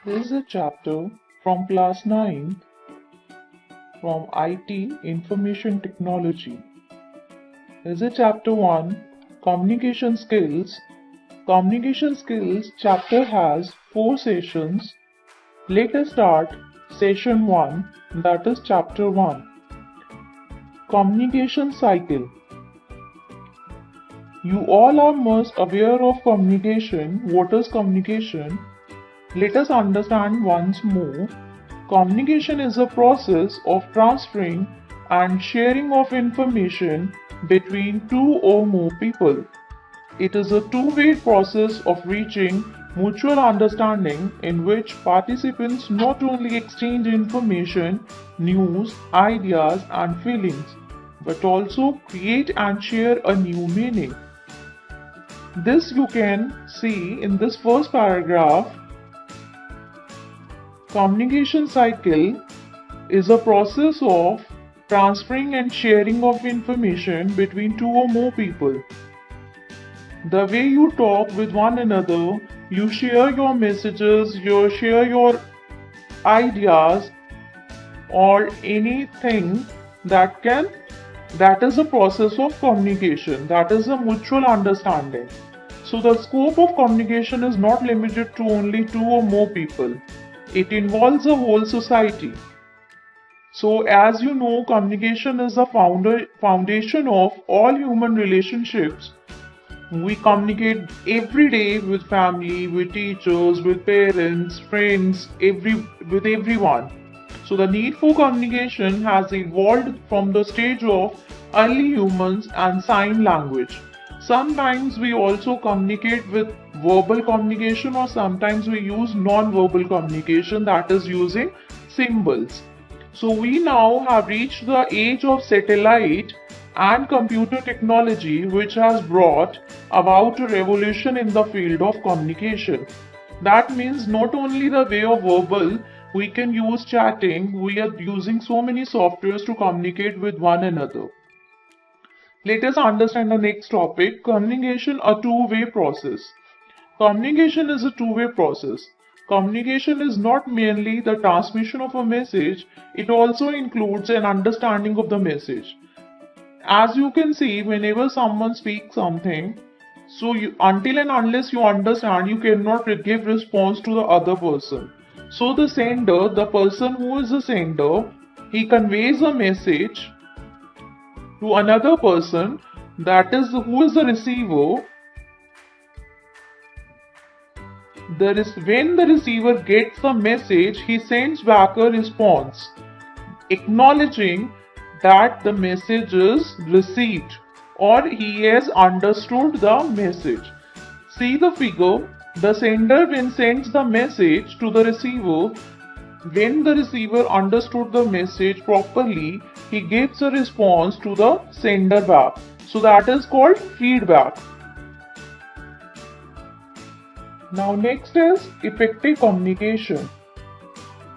This is a chapter from class 9 from IT Information Technology. This is chapter 1 Communication Skills. Communication Skills chapter has 4 sessions. Let us start session 1, that is chapter 1. Communication Cycle. You all are most aware of communication. What is communication? Let us understand once more. Communication is a process of transferring and sharing of information between two or more people. It is a two-way process of reaching mutual understanding in which participants not only exchange information, news, ideas, and feelings, but also create and share a new meaning. This you can see in this first paragraph. Communication cycle is a process of transferring and sharing of information between two or more people. The way you talk with one another, you share your messages, you share your ideas or anything that is a process of communication, that is a mutual understanding. So the scope of communication is not limited to only two or more people. It involves a whole society. So as you know, communication is the foundation of all human relationships. We communicate every day with family, with teachers, with parents, friends, with everyone. So the need for communication has evolved from the stage of early humans and sign language. Sometimes we also communicate with verbal communication, or sometimes we use non-verbal communication, that is using symbols. So we now have reached the age of satellite and computer technology, which has brought about a revolution in the field of communication. That means not only the way of verbal, we can use chatting, we are using so many softwares to communicate with one another. Let us understand the next topic, communication, a two-way process. Communication is a two-way process. Communication is not merely the transmission of a message, it also includes an understanding of the message. As you can see, whenever someone speaks something, until and unless you understand, you cannot give response to the other person. So the sender, the person who is the sender, he conveys a message to another person, that is who is the receiver. When the receiver gets the message, he sends back a response acknowledging that the message is received or he has understood the message. See the figure. The sender when sends the message to the receiver, when the receiver understood the message properly, he gives a response to the sender back. So that is called feedback. Now next is effective communication.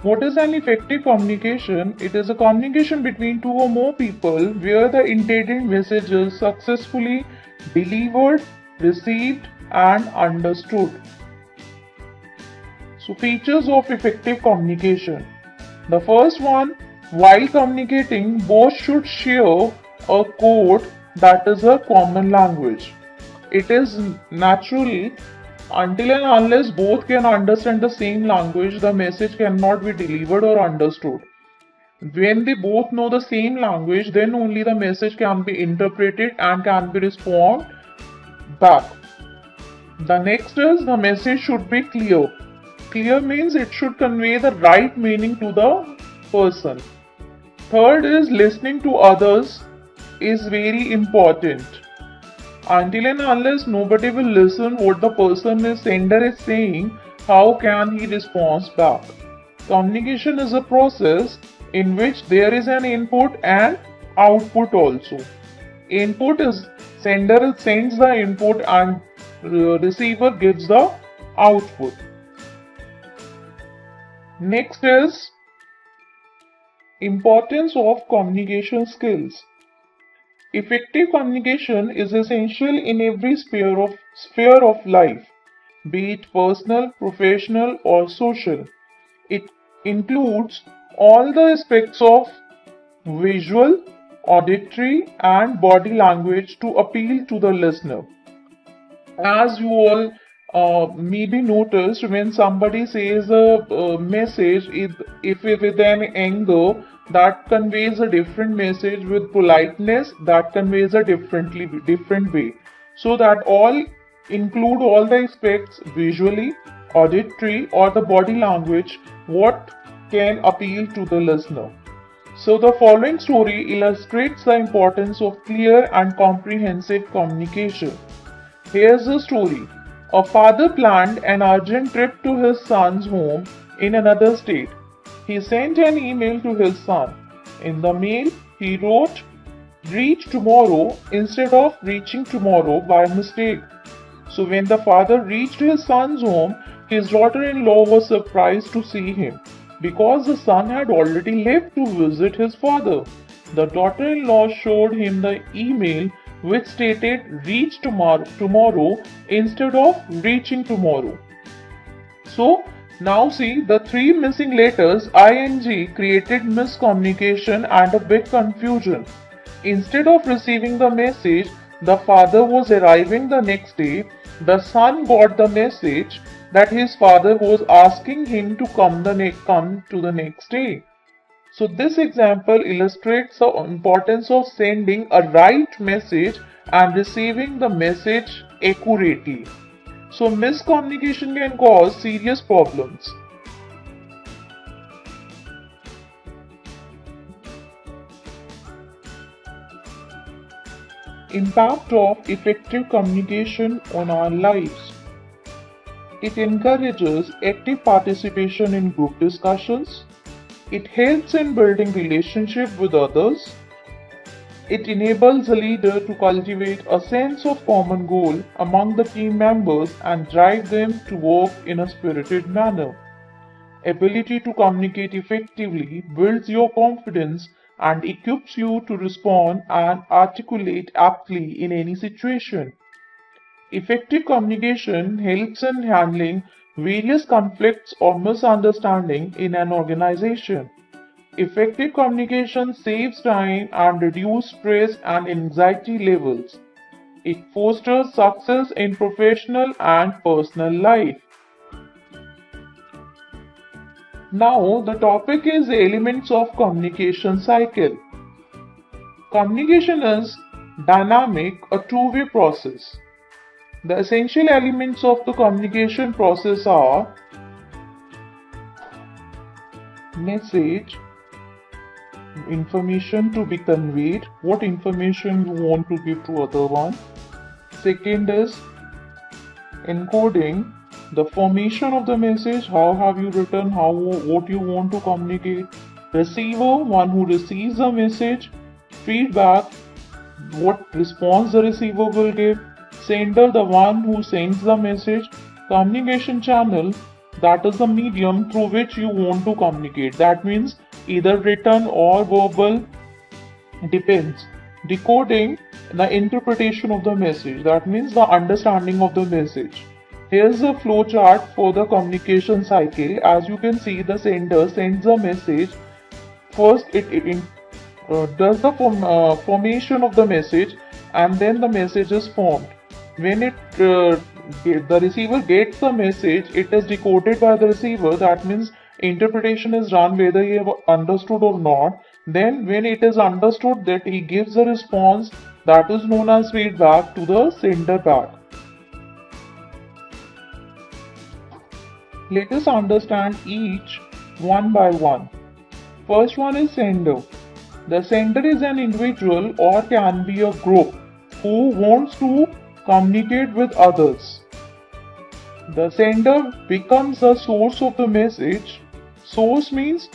What is an effective communication? It is a communication between two or more people where the intended message is successfully delivered, received, and understood. So features of effective communication. The first one, while communicating, both should share a code, that is a common language. It is naturally, until and unless both can understand the same language, the message cannot be delivered or understood. When they both know the same language, then only the message can be interpreted and can be responded back. The next is the message should be clear. Clear means it should convey the right meaning to the person. Third is listening to others is very important. Until and unless nobody will listen what the sender is saying, how can he respond back? Communication is a process in which there is an input and output also. Input is sender sends the input and receiver gives the output. Next is importance of communication skills. Effective communication is essential in every sphere of life. be it personal, professional, or social. It includes all the aspects of visual, auditory, and body language to appeal to the listener. As you all maybe noticed, when somebody says a message, if with an anger, that conveys a different message. With politeness, that conveys a different way. So that all include all the aspects visually, auditory, or the body language, what can appeal to the listener. So the following story illustrates the importance of clear and comprehensive communication. Here's the story. A father planned an urgent trip to his son's home in another state. He sent an email to his son. In the mail, he wrote, "Reach tomorrow" instead of "reaching tomorrow" by mistake. So when the father reached his son's home, his daughter-in-law was surprised to see him because the son had already left to visit his father. The daughter-in-law showed him the email which stated "reach tomorrow" instead of "reaching tomorrow." So now see, the three missing letters ing created miscommunication and a big confusion. Instead of receiving the message, the father was arriving the next day. The son got the message that his father was asking him to come to the next day. So this example illustrates the importance of sending a right message and receiving the message accurately. So miscommunication can cause serious problems. Impact of effective communication on our lives. It encourages active participation in group discussions. It helps in building relationship with others. It enables a leader to cultivate a sense of common goal among the team members and drive them to work in a spirited manner. Ability to communicate effectively builds your confidence and equips you to respond and articulate aptly in any situation. Effective communication helps in handling various conflicts or misunderstandings in an organization. Effective communication saves time and reduces stress and anxiety levels. It fosters success in professional and personal life. Now, the topic is the elements of communication cycle. Communication is dynamic, a two-way process. The essential elements of the communication process are message, information to be conveyed, what information you want to give to other one. Second is encoding, the formation of the message, how have you written, what you want to communicate. Receiver, one who receives the message. Feedback, what response the receiver will give. Sender, the one who sends the message. Communication channel, that is the medium through which you want to communicate. That means either written or verbal, depends. Decoding, the interpretation of the message, that means the understanding of the message. Here's a flow chart for the communication cycle. As you can see, the sender sends a message. First, it does the formation of the message, and then the message is formed. When the receiver gets the message, it is decoded by the receiver. That means interpretation is done whether he have understood or not. Then when it is understood, that he gives a response, that is known as feedback, to the sender back. Let us understand each one by one. First one is sender. The sender is an individual or can be a group who wants to communicate with others. The sender becomes the source of the message. Source means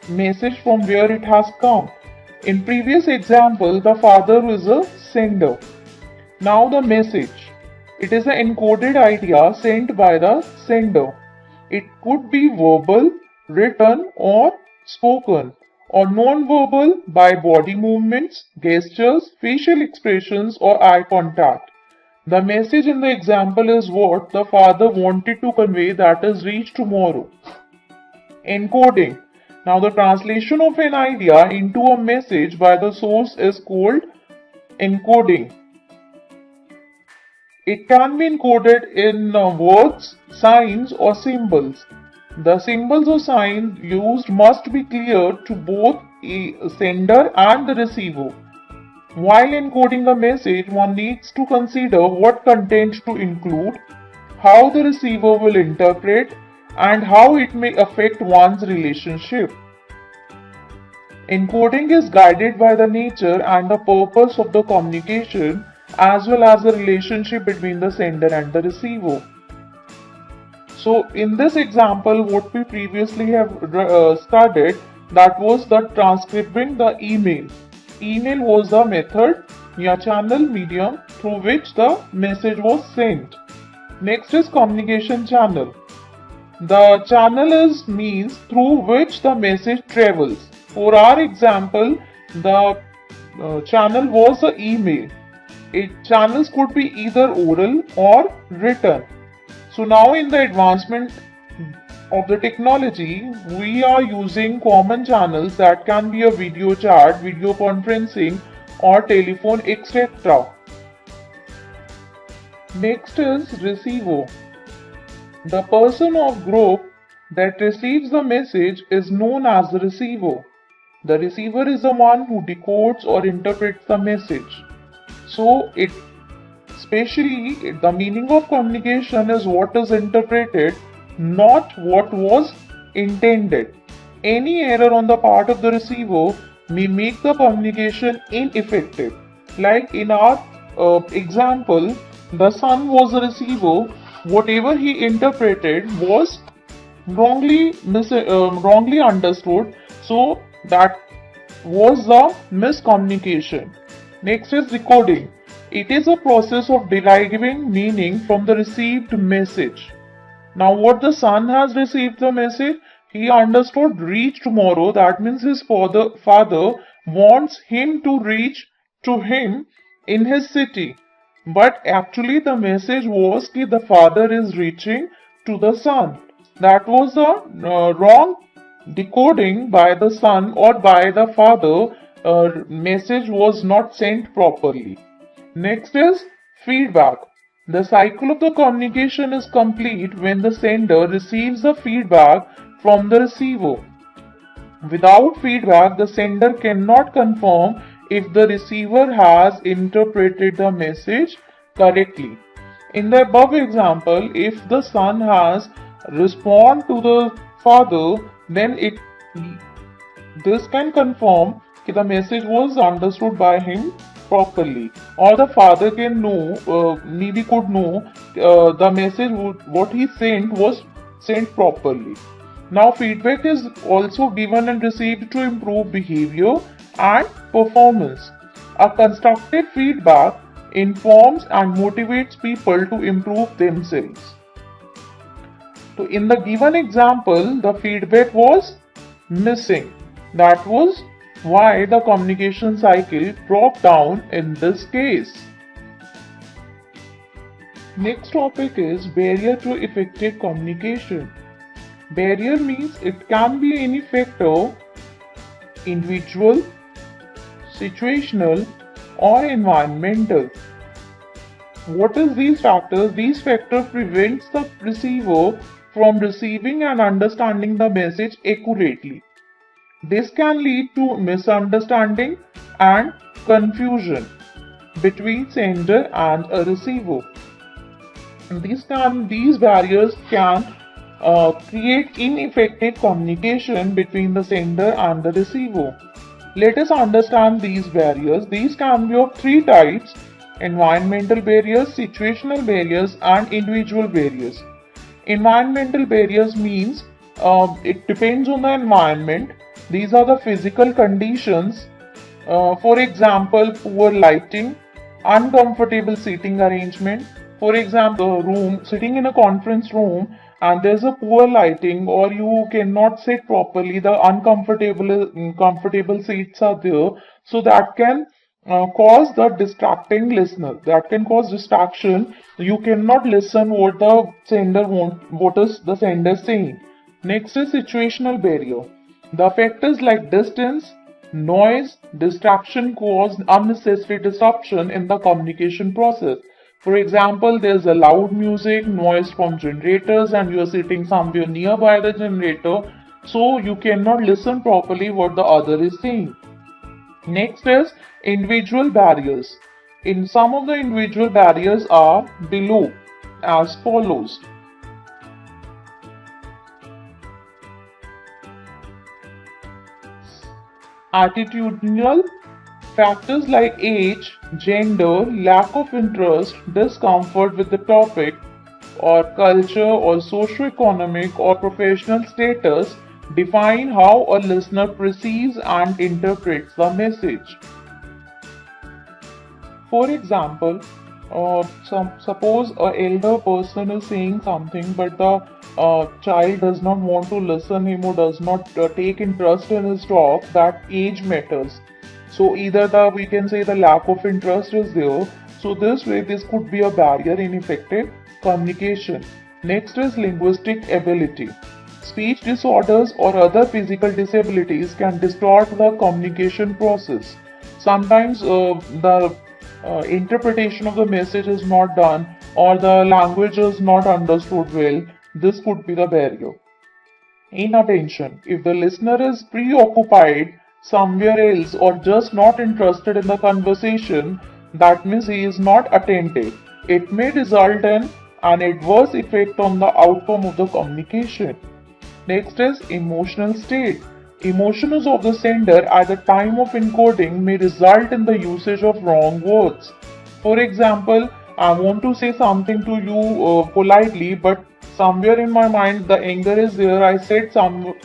message from where it has come. In previous example, the father is a sender. Now the message. It is an encoded idea sent by the sender. It could be verbal, written, or spoken, or non-verbal by body movements, gestures, facial expressions, or eye contact. The message in the example is what the father wanted to convey, that is reach tomorrow. Encoding. Now the translation of an idea into a message by the source is called encoding. It can be encoded in words, signs or symbols. The symbols or signs used must be clear to both the sender and the receiver. While encoding a message, one needs to consider what content to include, how the receiver will interpret, and how it may affect one's relationship. Encoding is guided by the nature and the purpose of the communication as well as the relationship between the sender and the receiver. So in this example, what we previously have studied, that was the transcribing the email. Email was the method या channel medium through which the message was sent. Next is communication channel. The channel is means through which the message travels. For our example, the channel was the email. Channels could be either oral or written. So now in the advancement of the technology, we are using common channels that can be a video chat, video conferencing or telephone, etc. Next is receiver. The person or group that receives the message is known as the receiver. The receiver is the one who decodes or interprets the message. So especially the meaning of communication is what is interpreted, not what was intended. Any error on the part of the receiver may make the communication ineffective. Like in our example, the son was the receiver. Whatever he interpreted was wrongly understood. So that was the miscommunication. Next is decoding. It is a process of deriving meaning from the received message. Now what the son has received the message, he understood reach tomorrow. That means his father wants him to reach to him in his city. But actually the message was that the father is reaching to the son. That was a wrong decoding by the son or by the father. Message was not sent properly. Next is feedback. The cycle of the communication is complete when the sender receives the feedback from the receiver. Without feedback, the sender cannot confirm if the receiver has interpreted the message correctly. In the above example, if the son has responded to the father, then this can confirm that the message was understood by him properly, or the father can know, maybe could know the message what he sent was sent properly. Now feedback is also given and received to improve behavior and performance. A constructive feedback informs and motivates people to improve themselves. So in the given example, the feedback was missing. That was why the communication cycle broke down in this case. Next topic is barrier to effective communication. Barrier means it can be any factor, individual, situational or environmental. What is these factors? These factors prevents the receiver from receiving and understanding the message accurately. This can lead to misunderstanding and confusion between sender and a receiver. These barriers can create ineffective communication between the sender and the receiver. Let us understand these barriers. These can be of three types: environmental barriers, situational barriers, and individual barriers. Environmental barriers means it depends on the environment. These are the physical conditions. For example, poor lighting, uncomfortable seating arrangement. For example, sitting in a conference room and there's a poor lighting, or you cannot sit properly, the uncomfortable comfortable seats are there, so that can cause the distracting listener. That can cause distraction. You cannot listen what the sender what is the sender saying. Next is situational barrier. The factors like distance, noise, distraction cause unnecessary disruption in the communication process. For example, there's a loud music, noise from generators, and you are sitting somewhere nearby the generator, so you cannot listen properly what the other is saying. Next is individual barriers. In some of the individual barriers are below as follows. Attitudinal factors like age, gender, lack of interest, discomfort with the topic, or culture or socioeconomic or professional status define how a listener perceives and interprets the message. For example, suppose a elder person is saying something, but the child does not want to listen him or does not take interest in his talk. That age matters. So either the we can say the lack of interest is there. So this way, this could be a barrier in effective communication. Next is linguistic ability. Speech disorders or other physical disabilities can distort the communication process. Sometimes the interpretation of the message is not done or the language is not understood well. This could be the barrier. Inattention. If the listener is preoccupied somewhere else or just not interested in the conversation, that means he is not attentive. It may result in an adverse effect on the outcome of the communication. Next is emotional state. Emotions of the sender at the time of encoding may result in the usage of wrong words. For example, I want to say something to you politely, but somewhere in my mind the anger is there. I said some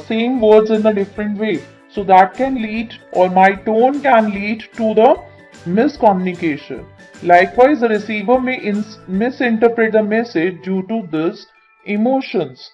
same words in a different way. So that can lead, or my tone can lead to the miscommunication. Likewise, the receiver may misinterpret the message due to this emotions.